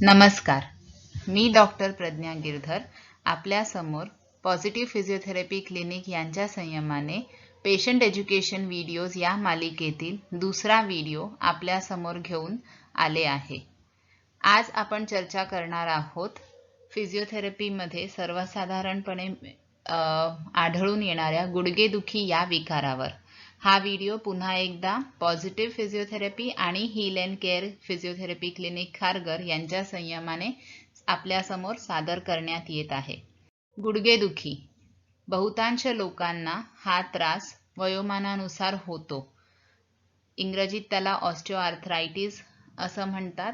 नमस्कार, मी डॉक्टर प्रज्ञा गिरधर आपल्यासमोर positive physiotherapy clinic यांच्या संयमाने पेशंट एज्युकेशन व्हिडिओज या मालिकेतील दुसरा व्हिडिओ आपल्यासमोर घेऊन आले आहे. आज आपण चर्चा करणार आहोत फिजिओथेरपीमध्ये सर्वसाधारणपणे आढळून येणाऱ्या गुडघेदुखी या विकारावर. हा व्हिडिओ पुन्हा एकदा पॉझिटिव्ह फिजिओथेरपी आणि heal and care physiotherapy clinic Kharghar यांच्या संयमाने आपल्यासमोर सादर करण्यात येत आहे. गुडघेदुखी बहुतांश लोकांना हा त्रास वयोमानानुसार होतो. इंग्रजीत त्याला ऑस्टिओआर्थरायटिस असं म्हणतात.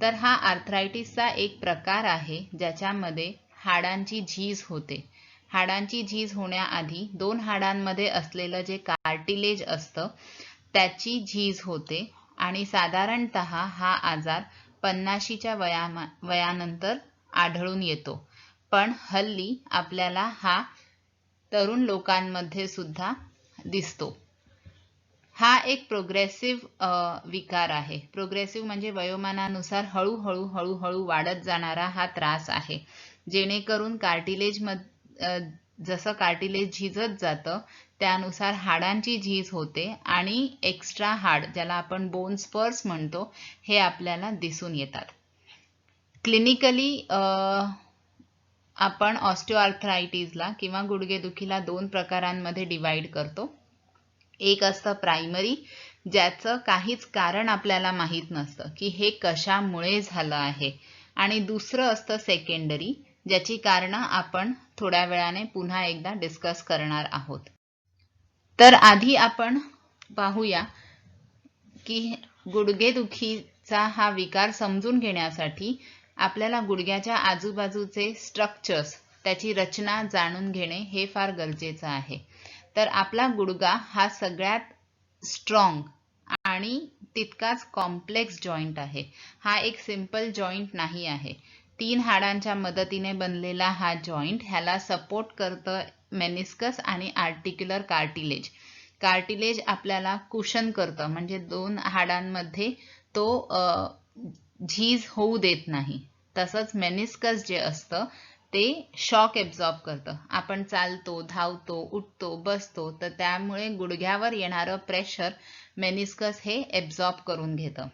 तर हा आर्थरायटिसचा एक प्रकार आहे ज्याच्यामध्ये हाडांची झीज होते. हाडांची झीज होण्याआधी दोन हाडांमध्ये असलेलं जे कार्टिलेज असतं त्याची झीज होते आणि साधारणतः हा आजार 50च्या वयानंतर आढळून येतो. पण हल्ली आपल्याला हा तरुण लोकांमध्ये सुद्धा दिसतो. हा एक प्रोग्रेसिव्ह विकार आहे. प्रोग्रेसिव्ह म्हणजे वयोमानानुसार हळूहळू वाढत जाणारा हा त्रास आहे. जेणेकरून जसं कार्टिलेज झिजत जातं त्यानुसार हाडांची झीज होते आणि एक्स्ट्रा हाड ज्याला आपण बोन स्पर्स म्हणतो हे आपल्याला दिसून येतात. क्लिनिकली आपण ऑस्टिओआर्थरायटिसला किंवा गुडघेदुखीला दोन प्रकारांमध्ये डिवाइड करतो. एक असतं प्रायमरी, ज्याचं काहीच कारण आपल्याला माहीत नसतं की हे कशामुळे झालं आहे, आणि दुसरं असतं सेकंडरी, ज्याची कारणं आपण थोड्या वेळाने पुन्हा एकदा डिस्कस करणार आहोत. तर आधी आपण पाहूया की गुडघेदुखीचा हा विकार समजून घेण्यासाठी आपल्याला गुडघ्याच्या आजूबाजूचे स्ट्रक्चर्स, त्याची रचना जाणून घेणे हे फार गरजेचं आहे. तर आपला गुडघा हा सगळ्यात स्ट्रॉंग आणि तितकाच कॉम्प्लेक्स जॉईंट आहे. हा एक सिंपल जॉईंट नाही आहे. 3 हाडांच्या मदतीने बनलेला हा जॉईंट, ह्याला सपोर्ट करतं मेनिस्कस आणि आर्टिक्युलर कार्टिलेज. कार्टिलेज आपल्याला कुशन करतं, म्हणजे दोन हाडांमध्ये तो झीज होऊ देत नाही. तसंच मेनिस्कस जे असतं ते शॉक एब्झॉर्ब करतं. आपण चालतो, धावतो, उठतो, बसतो तर त्यामुळे गुडघ्यावर येणारं प्रेशर मेनिस्कस हे एब्झॉर्ब करून घेतं.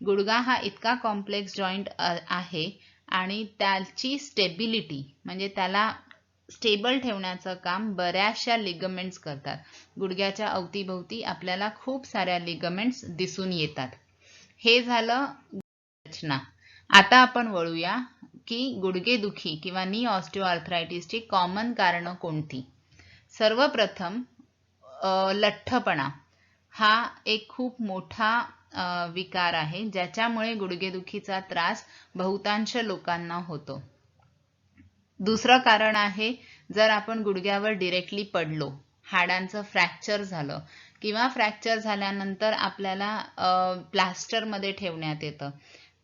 गुडघा हा इतका कॉम्प्लेक्स जॉईंट आहे आणि त्याची स्टेबिलिटी म्हणजे त्याला स्टेबल ठेवण्याचं काम बऱ्याचशा लिगमेंट्स करतात. गुडघ्याच्या अवतीभोवती आपल्याला खूप साऱ्या लिगमेंट्स दिसून येतात. हे झालं रचना. आता आपण वळूया की गुडघेदुखी किंवा नी ऑस्टिओआर्थरायटिसची कॉमन कारणं कोणती. सर्वप्रथम लठ्ठपणा हा एक खूप मोठा विकार आहे ज्याच्यामुळे गुडघेदुखीचा त्रास बहुतांश लोकांना होतो. दुसरं कारण आहे, जर आपण गुडघ्यावर डिरेक्टली पडलो, हाडांचं फ्रॅक्चर झालं किंवा फ्रॅक्चर झाल्यानंतर आपल्याला प्लास्टरमध्ये ठेवण्यात येतं,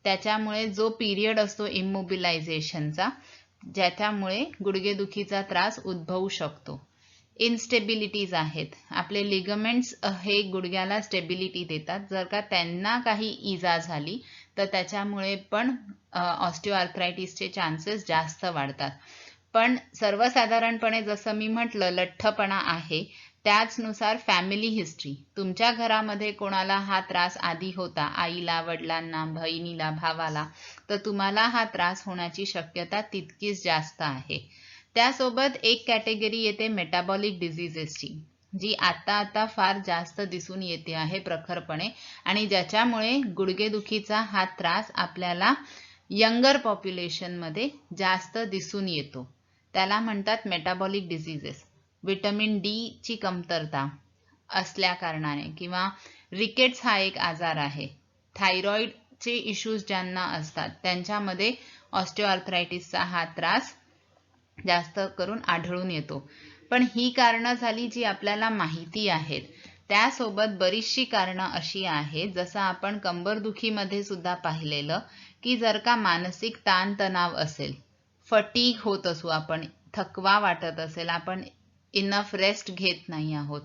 त्याच्यामुळे जो पिरियड असतो इमोबिलायझेशनचा, ज्याच्यामुळे गुडघेदुखीचा त्रास उद्भवू शकतो. इनस्टेबिलिटीज आहेत. आपले लिगमेंट्स हे गुडघ्याला स्टेबिलिटी देतात. जर का त्यांना काही इजा झाली तर त्याच्यामुळे पण ऑस्टिओआर्थरायटिसचे चान्सेस जास्त वाढतात. पण सर्वसाधारणपणे जसं मी म्हटलं लठ्ठपणा आहे, त्याचनुसार फॅमिली हिस्ट्री, तुमच्या घरामध्ये कोणाला हा त्रास आधी होता, आईला, वडिलांना, बहिणीला, भावाला, तर तुम्हाला हा त्रास होण्याची शक्यता तितकीच जास्त आहे. त्यासोबत एक कॅटेगरी येते मेटाबॉलिक डिझिजेसची, जी आता फार जास्त दिसून येते आहे प्रखरपणे, आणि ज्याच्यामुळे गुडघेदुखीचा हा त्रास आपल्याला यंगर पॉप्युलेशनमध्ये जास्त दिसून येतो. त्याला म्हणतात मेटाबॉलिक डिझिजेस. विटॅमिन डी ची कमतरता असल्या कारणाने किंवा रिकेट्स हा एक आजार आहे. थायरॉइडचे इश्यूज ज्यांना असतात त्यांच्यामध्ये ऑस्टिओआर्थरायटिसचा हा त्रास जास्त करून आढळून येतो. पण ही कारणं झाली जी आपल्याला माहिती आहेत. त्यासोबत बरीचशी कारणं अशी आहेत, जसं आपण कंबरदुखीमध्ये सुद्धा पाहिलेलं, की जर का मानसिक ताणतणाव असेल, फटीग होत असू, आपण थकवा वाटत असेल, आपण इनफ रेस्ट घेत नाही आहोत,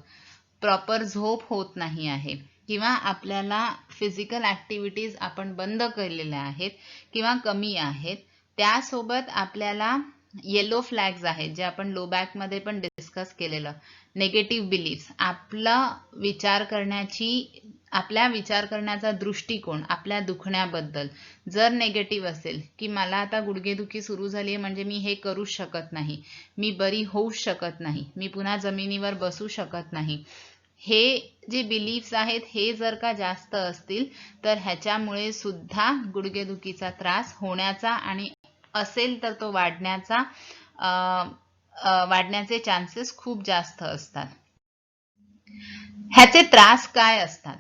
प्रॉपर झोप होत नाही आहे, किंवा आपल्याला फिजिकल ऍक्टिव्हिटीज आपण बंद केलेल्या आहेत किंवा कमी आहेत, त्यासोबत आपल्याला येलो फ्लॅग्स आहेत जे आपण लो बॅक मध्ये पण डिस्कस केलेलं, नेगेटिव्ह बिलीफ्स, आपल्या विचार करण्याचा दृष्टिकोन आपल्या दुखण्याबद्दल जर नेगेटिव्ह असेल की मला आता गुडघेदुखी सुरू झाली म्हणजे मी हे करूच शकत नाही, मी बरी होऊच शकत नाही, मी पुन्हा जमिनीवर बसू शकत नाही, हे जे बिलीफ्स आहेत हे जर का जास्त असतील तर ह्याच्यामुळे सुद्धा गुडघेदुखीचा त्रास होण्याचा आणि असेल तर तो वाढण्याचे चान्सेस खूप जास्त असतात. ह्याचे त्रास काय असतात?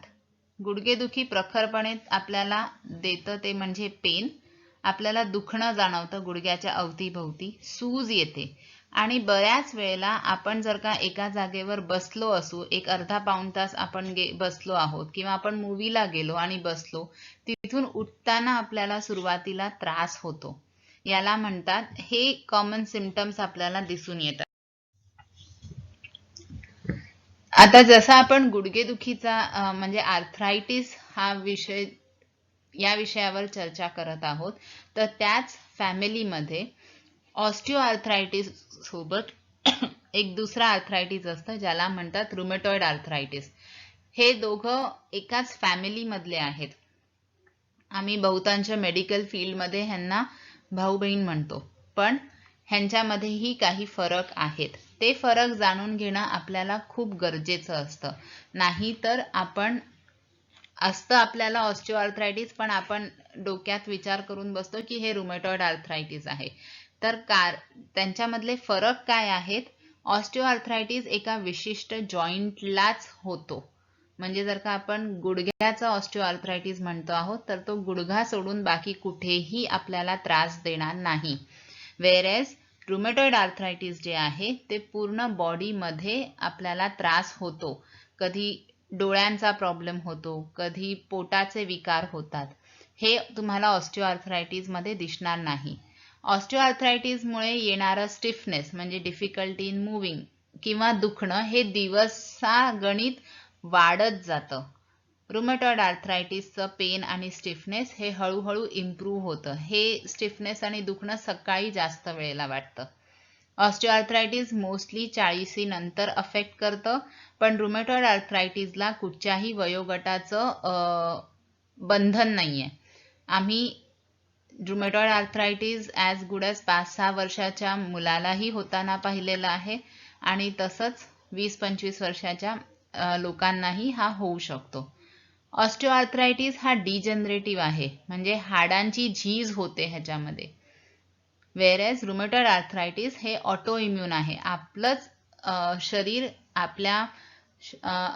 गुडघेदुखी प्रखरपणे आपल्याला देतं ते म्हणजे पेन, आपल्याला दुखणं जाणवतं गुडघ्याच्या अवतीभवती, सूज येते आणि बऱ्याच वेळेला आपण जर का एका जागेवर बसलो असू, एक अर्धा पाऊण तास आपण बसलो आहोत किंवा आपण मूवीला गेलो आणि बसलो, तिथून उठताना आपल्याला सुरुवातीला त्रास होतो, याला म्हणतात, हे कॉमन सिम्पटम्स आपल्याला दिसून येतात. आता जसं आपण गुडघेदुखीचा म्हणजे आर्थरायटिस या विषयावर चर्चा करत आहोत, तर त्याच फॅमिलीमध्ये ऑस्टिओआर्थरायटिस सोबत एक दुसरा आर्थरायटिस असतं ज्याला म्हणतात रुमेटॉइड आर्थरायटिस. हे दोघं एकाच फॅमिली मधले आहेत. आम्ही बहुतांश मेडिकल फील्डमध्ये ह्यांना भाऊ बहीण म्हणतो, पण ह्यांच्यामध्येही काही फरक आहेत. ते फरक जाणून घेणं आपल्याला खूप गरजेचं असतं. नाही तर आपल्याला ऑस्टिओआर्थरायटिस, पण आपण डोक्यात विचार करून बसतो की हे रुमेटॉइड आर्थरायटिस आहे. तर त्यांच्यामधले फरक काय आहेत? ऑस्टिओआर्थरायटिस एका विशिष्ट जॉईंटलाच होतो. म्हणजे जर का आपण गुडघ्याचा ऑस्टिओआर्थरायटिस म्हणतो आहोत तर तो गुडघा सोडून बाकी कुठेही आपल्याला त्रास देणार नाही. वेअरएज रुमेटॉइड आर्थरायटिस जे आहे ते पूर्ण बॉडीमध्ये आपल्याला त्रास होतो. कधी डोळ्यांचा प्रॉब्लेम होतो, कधी पोटाचे विकार होतात. हे तुम्हाला ऑस्टिओआर्थरायटिस मध्ये दिसणार नाही. ऑस्टिओआर्थरायटिसमुळे येणारं स्टिफनेस म्हणजे डिफिकल्टी इन मुव्हिंग किंवा दुखणं हे दिवसागणिक वाढत जातं. रुमेटॉइड आर्थरायटिसचं पेन आणि स्टिफनेस हे हळूहळू इम्प्रूव्ह होतं. हे स्टिफनेस आणि दुखणं सकाळी जास्त वेळेला वाटतं. ऑस्टिओआर्थरायटिस मोस्टली 40 नंतर अफेक्ट करतं, पण रुमेटॉइड आर्थरायटिसला कुठच्याही वयोगटाचं बंधन नाहीये. आम्ही rheumatoid arthritis as good as 5-6 वर्षाच्या मुलालाही होताना पाहिलेलं आहे आणि तसंच 20-25 वर्षाच्या लोकांनाही हा होऊ शकतो. ऑस्टिओआर्थरायटिस हा डिजनरेटिव्ह आहे, म्हणजे हाडांची झीज होते ह्याच्यामध्ये. वेअरएज रुमेटॉइड आर्थरायटिस हे ऑटो इम्यून आहे. आपलंच शरीर आपल्या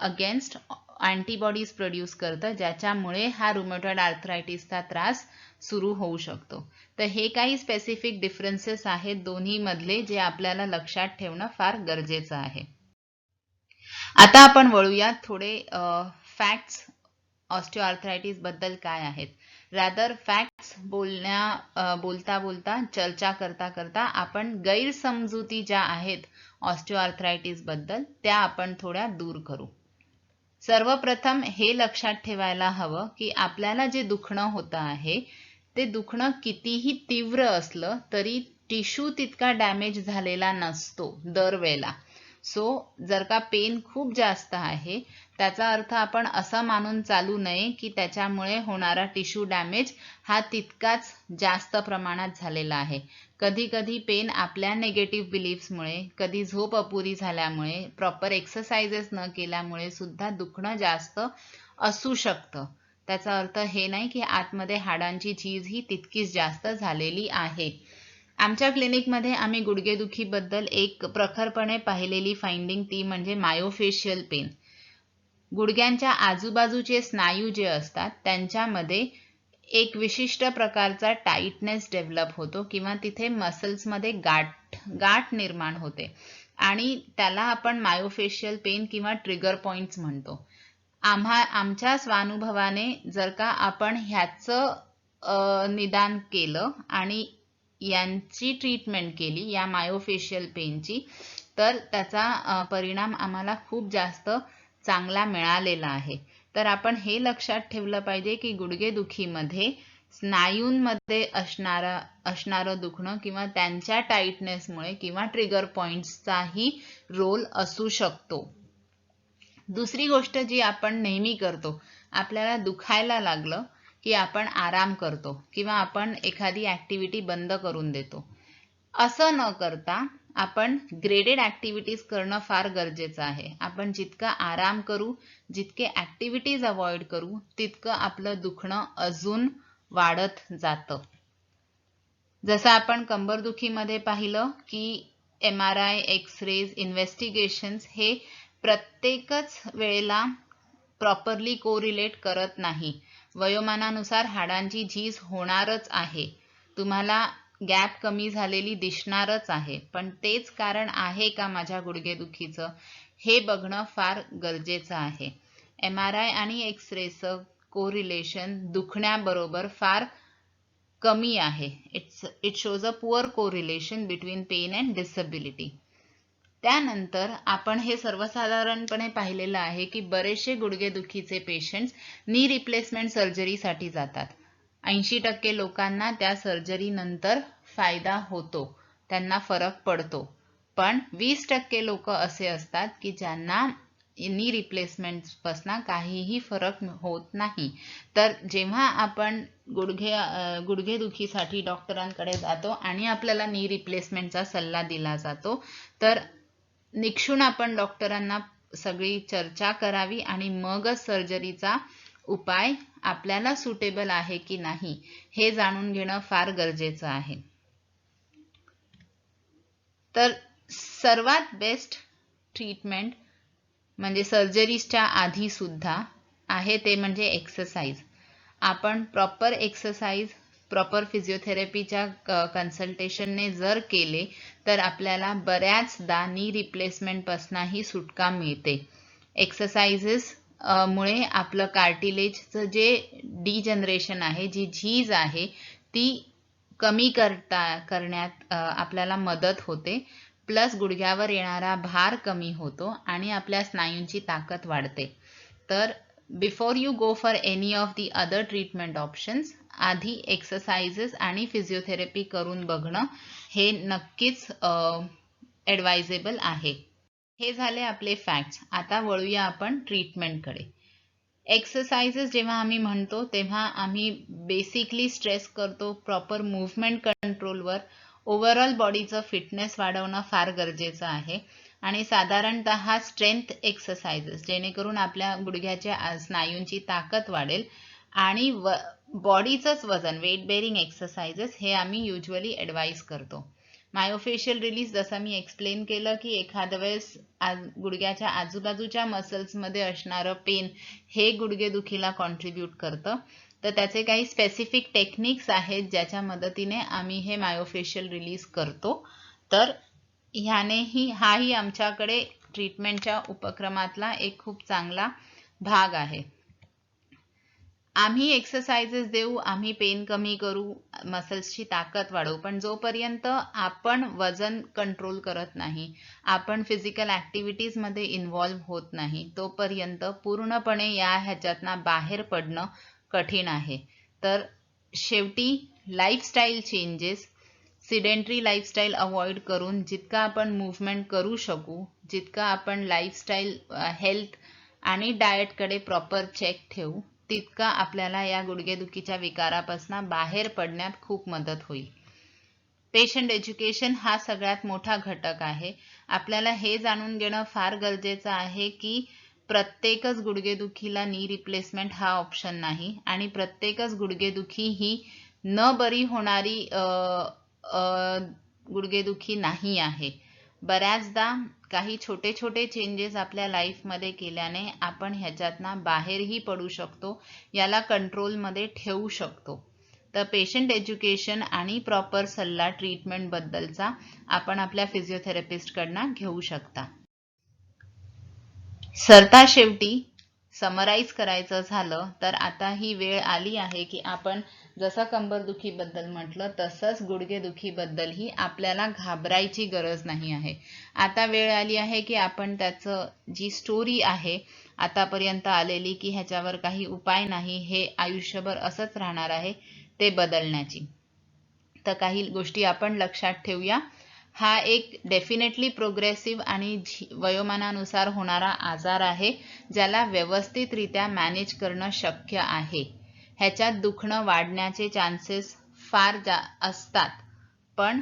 अगेन्स्ट अँटीबॉडीज प्रोड्यूस करतं, ज्याच्यामुळे हा रुमेटॉइड आर्थरायटिसचा त्रास सुरू होऊ शकतो. तर हे काही स्पेसिफिक डिफरन्सेस आहेत दोन्ही मधले, जे आपल्याला लक्षात ठेवणं फार गरजेचं आहे. आता आपण वळूयात थोडे फॅक्ट्स ऑस्टिओआर्थरायटिस बद्दल काय आहेत. रादर फॅक्ट्स बोलता बोलता चर्चा करता करता आपण गैरसमजुती ज्या आहेत ऑस्टिओआर्थरायटिस बद्दल त्या आपण थोड्या दूर करू. सर्वप्रथम हे लक्षात ठेवायला हवं की आपल्याला जे दुखणं होतं आहे ते दुखणं कितीही तीव्र असलं तरी टिश्यू तितका डॅमेज झालेला नसतो दरवेळेला. सो जर का पेन खूप जास्त आहे त्याचा अर्थ आपण असं मानून चालू नये की त्याच्यामुळे होणारा टिश्यू डॅमेज हा तितकाच जास्त प्रमाणात झालेला आहे. कधी कधी पेन आपल्या नेगेटिव्ह बिलीफ्समुळे, कधी झोप अपुरी झाल्यामुळे, प्रॉपर एक्सरसाइजेस न केल्यामुळे सुद्धा दुखणं जास्त असू शकतं. त्याचा अर्थ हे नाही की आतमध्ये हाडांची झीज ही तितकीच जास्त झालेली आहे. आमच्या क्लिनिकमध्ये आम्ही गुडघेदुखीबद्दल एक प्रखरपणे पाहिलेली फाइंडिंग ती म्हणजे मायोफेशियल पेन. गुडघ्यांच्या आजूबाजूचे स्नायू जे असतात त्यांच्यामध्ये एक विशिष्ट प्रकारचा टाईटनेस डेव्हलप होतो किंवा तिथे मसल्समध्ये गाठ निर्माण होते आणि त्याला आपण मायोफेशियल पेन किंवा ट्रिगर पॉइंट्स म्हणतो. आमच्या स्वानुभवाने जर का आपण ह्याचं निदान केलं आणि यांची ट्रीटमेंट केली या मायोफेशियल पेनची, तर त्याचा परिणाम आम्हाला खूप जास्त चांगला मिळालेला आहे. तर आपण हे लक्षात ठेवलं पाहिजे की गुडघेदुखीमध्ये स्नायूंमध्ये असणारं दुखणं किंवा त्यांच्या टाईटनेसमुळे किंवा ट्रिगर पॉइंट्सचाही रोल असू शकतो. दुसरी गोष्ट जी आपण नेहमी करतो, आपल्याला दुखायला लागलं की आपण आराम करतो किंवा आपण एखादी ऍक्टिव्हिटी बंद करून देतो. असं न करता आपण ग्रेडेड ऍक्टिव्हिटीज करणं फार गरजेचं आहे. आपण जितका आराम करू, जितके ऍक्टिव्हिटीज अवॉइड करू, तितकं आपलं दुखणं अजून वाढत जातं. जसं आपण कंबरदुखीमध्ये पाहिलं की MRI, एक्स-रेज, इन्व्हेस्टिगेशन्स हे प्रत्येकच वेळेला प्रॉपरली कोरिलेट करत नाही. वयोमानानुसार हाडांची झीज होणारच आहे, तुम्हाला गॅप कमी झालेली दिसणारच आहे, पण तेच कारण आहे का माझ्या गुडघेदुखीचं हे बघणं फार गरजेचं आहे. MRI आणि एक्स-रेचं कोरिलेशन दुखण्याबरोबर फार कमी आहे. It shows a poor correlation between pain and disability. त्यानंतर आपण हे सर्वसाधारणपणे पाहिलेलं आहे की बरेचसे गुडघेदुखीचे पेशंट्स नी रिप्लेसमेंट सर्जरीसाठी जातात. 80% लोकांना त्या सर्जरी नंतर फायदा होतो, त्यांना फरक पडतो. पण 20% लोक असे असतात की ज्यांना नी रिप्लेसमेंट पासून काहीही फरक होत नाही. तर जेव्हा आपण गुडघेदुखीसाठी डॉक्टरांकडे जातो आणि आपल्याला नी रिप्लेसमेंटचा सल्ला दिला जातो, तर निक्षून आपण डॉक्टरांना सगळी चर्चा करावी आणि मगच सर्जरीचा उपाय आपल्याला सुटेबल आहे की नाही हे जाणून घेणं फार गरजेचं आहे. तर सर्वात बेस्ट ट्रीटमेंट म्हणजे सर्जरीच्या आधी सुद्धा आहे ते म्हणजे एक्सरसाइज. आपण प्रॉपर एक्सरसाइज, प्रॉपर फिजिओथेरपीच्या कन्सल्टेशनने जर केले तर आपल्याला बऱ्याचदा नी रिप्लेसमेंट पासूनही सुटका मिळते. एक्सरसाइजेस मुळे आपलं कार्टिलेजचं जे डिजनरेशन आहे, जी झीज आहे, ती कमी करण्यात आपल्याला मदत होते. प्लस गुडघ्यावर येणारा भार कमी होतो आणि आपल्या स्नायूंची ताकद वाढते. तर before you go for any of the other treatment options, आधी एक्सरसाइजेस आणि फिजिओथेरपी करून बघणं हे नक्कीच ॲडवायजेबल आहे. हे झाले आपले फॅक्ट्स. आता वळूया आपण ट्रीटमेंटकडे. एक्सरसाइजेस जेव्हा आम्ही म्हणतो तेव्हा आम्ही बेसिकली स्ट्रेस करतो प्रॉपर मूव्हमेंट कंट्रोलवर. ओव्हरऑल बॉडीचं फिटनेस वाढवणं फार गरजेचं आहे आणि साधारणतः स्ट्रेंथ एक्सरसाइजेस जेणेकरून आपल्या गुडघ्याच्या स्नायूंची ताकद वाढेल आणि बॉडीचंच वजन, वेट बेरिंग एक्सरसाइजेस हे आम्ही युजली ॲडवाइज करतो. मायोफेशियल रिलीज जसं मी एक्सप्लेन केलं की एखाद्या वेळेस गुडघ्याच्या आजूबाजूच्या मसल्समध्ये असणारं पेन हे गुडघेदुखीला कॉन्ट्रीब्यूट करतं. तर त्याचे काही स्पेसिफिक टेक्निक्स आहेत ज्याच्या मदतीने आम्ही हे मायोफेशियल रिलीज करतो. तर हाही आमच्याकडे ट्रीटमेंटच्या उपक्रमातला एक खूप चांगला भाग आहे. आम्ही एक्सरसाइजेस देऊ, आम्ही पेन कमी करू, मसल्सची ताकद वाढवू, पण जोपर्यंत आपण वजन कंट्रोल करत नाही, आपण फिजिकल ॲक्टिव्हिटीजमध्ये इन्व्हॉल्व्ह होत नाही, तोपर्यंत पूर्णपणे ह्याच्यातनं बाहेर पडणं कठीण आहे. तर शेवटी lifestyle changes, sedentary lifestyle avoid करून जितका आपण मूव्हमेंट करू शकू, जितका आपण लाईफस्टाईल, हेल्थ आणि डाएटकडे प्रॉपर चेक ठेवू, तितका आपल्याला या गुडघेदुखीच्या विकारापासून बाहेर पडण्यात खूप मदत होईल. पेशंट एज्युकेशन हा सगळ्यात मोठा घटक आहे. आपल्याला हे जाणून घेणं फार गरजेचं आहे की प्रत्येकच गुडघेदुखीला नी रिप्लेसमेंट हा ऑप्शन नाही आणि प्रत्येकच गुडघेदुखी ही न बरी होणारी गुडघेदुखी नाही आहे. बऱ्याचदा काही छोटे छोटे चेंजेस आपल्या लाईफमध्ये केल्याने आपण ह्याच्यातनं बाहेरही पडू शकतो, याला कंट्रोलमध्ये ठेवू शकतो. तर पेशंट एज्युकेशन आणि प्रॉपर सल्ला ट्रीटमेंटबद्दलचा आपण आपल्या फिजिओथेरपिस्टकडनं घेऊ शकता. सरता शेवटी समराईज करायचं झालं तर आता ही वेळ आली आहे की आपण जसं कंबरदुखीबद्दल म्हटलं तसंच गुडघेदुखीबद्दलही आपल्याला घाबरायची गरज नाही आहे. आता वेळ आली आहे की आपण त्याचं जी स्टोरी आहे आतापर्यंत आलेली की ह्याच्यावर काही उपाय नाही, हे आयुष्यभर असंच राहणार आहे, ते बदलण्याची. तर काही गोष्टी आपण लक्षात ठेवूया. हा एक डेफिनेटली प्रोग्रेसिव्ह आणि वयोमानानुसार होणारा आजार आहे, ज्याला व्यवस्थितरित्या मॅनेज करणं शक्य आहे. ह्याच्यात दुखणं वाढण्याचे चान्सेस फार असतात, पण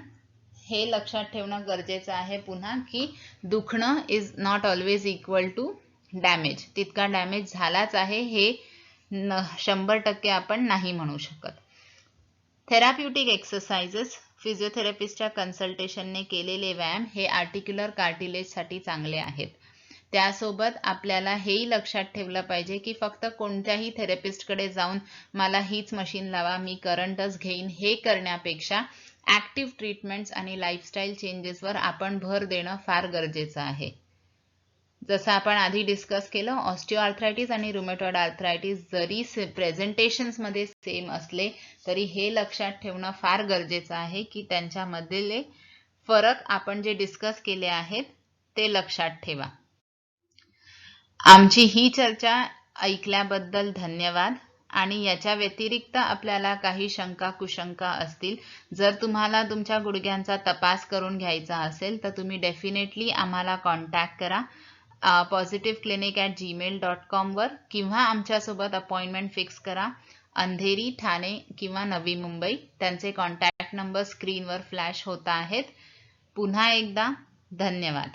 हे लक्षात ठेवणं गरजेचं आहे पुन्हा की दुखणं is not always equal to damage. तितका डॅमेज झालाच आहे हे 100% आपण नाही म्हणू शकत. थेराप्युटिक एक्सरसाइजेस, फिजिओथेरपिस्टच्या कन्सल्टेशनने केलेले व्यायाम हे आर्टिक्युलर कार्टिलेजसाठी चांगले आहेत. त्यासोबत आपल्याला हेही लक्षात ठेवलं पाहिजे की फक्त कोणत्याही थेरपिस्टकडे जाऊन मला हीच मशीन लावा, मी करंटच घेईन, हे करण्यापेक्षा ॲक्टिव्ह ट्रीटमेंट्स आणि लाईफस्टाईल चेंजेसवर आपण भर देणं फार गरजेचं आहे. जसं आपण आधी डिस्कस केलं, ऑस्टिओआर्थरायटिस आणि रुमेटॉइड आर्थरायटिस जरी प्रेझेंटेशन्समध्ये सेम असले तरी हे लक्षात ठेवणं फार गरजेचं आहे की त्यांच्यामधले फरक आपण जे डिस्कस केले आहेत ते लक्षात ठेवा. आमची ही चर्चा ऐकल्याबद्दल धन्यवाद. आणि याच्या व्यतिरिक्त आपल्याला काही शंका कुशंका असतील, जर तुम्हाला तुमच्या गुडघ्यांचा तपास करून घ्यायचा असेल तर तुम्ही डेफिनेटली आम्हाला कॉन्टॅक्ट करा positiveclinic@gmail.com वर, किंवा आमच्यासोबत अपॉइंटमेंट फिक्स करा. अंधेरी, ठाणे किंवा नवी मुंबई. त्यांचे कॉन्टॅक्ट नंबर स्क्रीनवर फ्लॅश होत आहेत. पुन्हा एकदा धन्यवाद.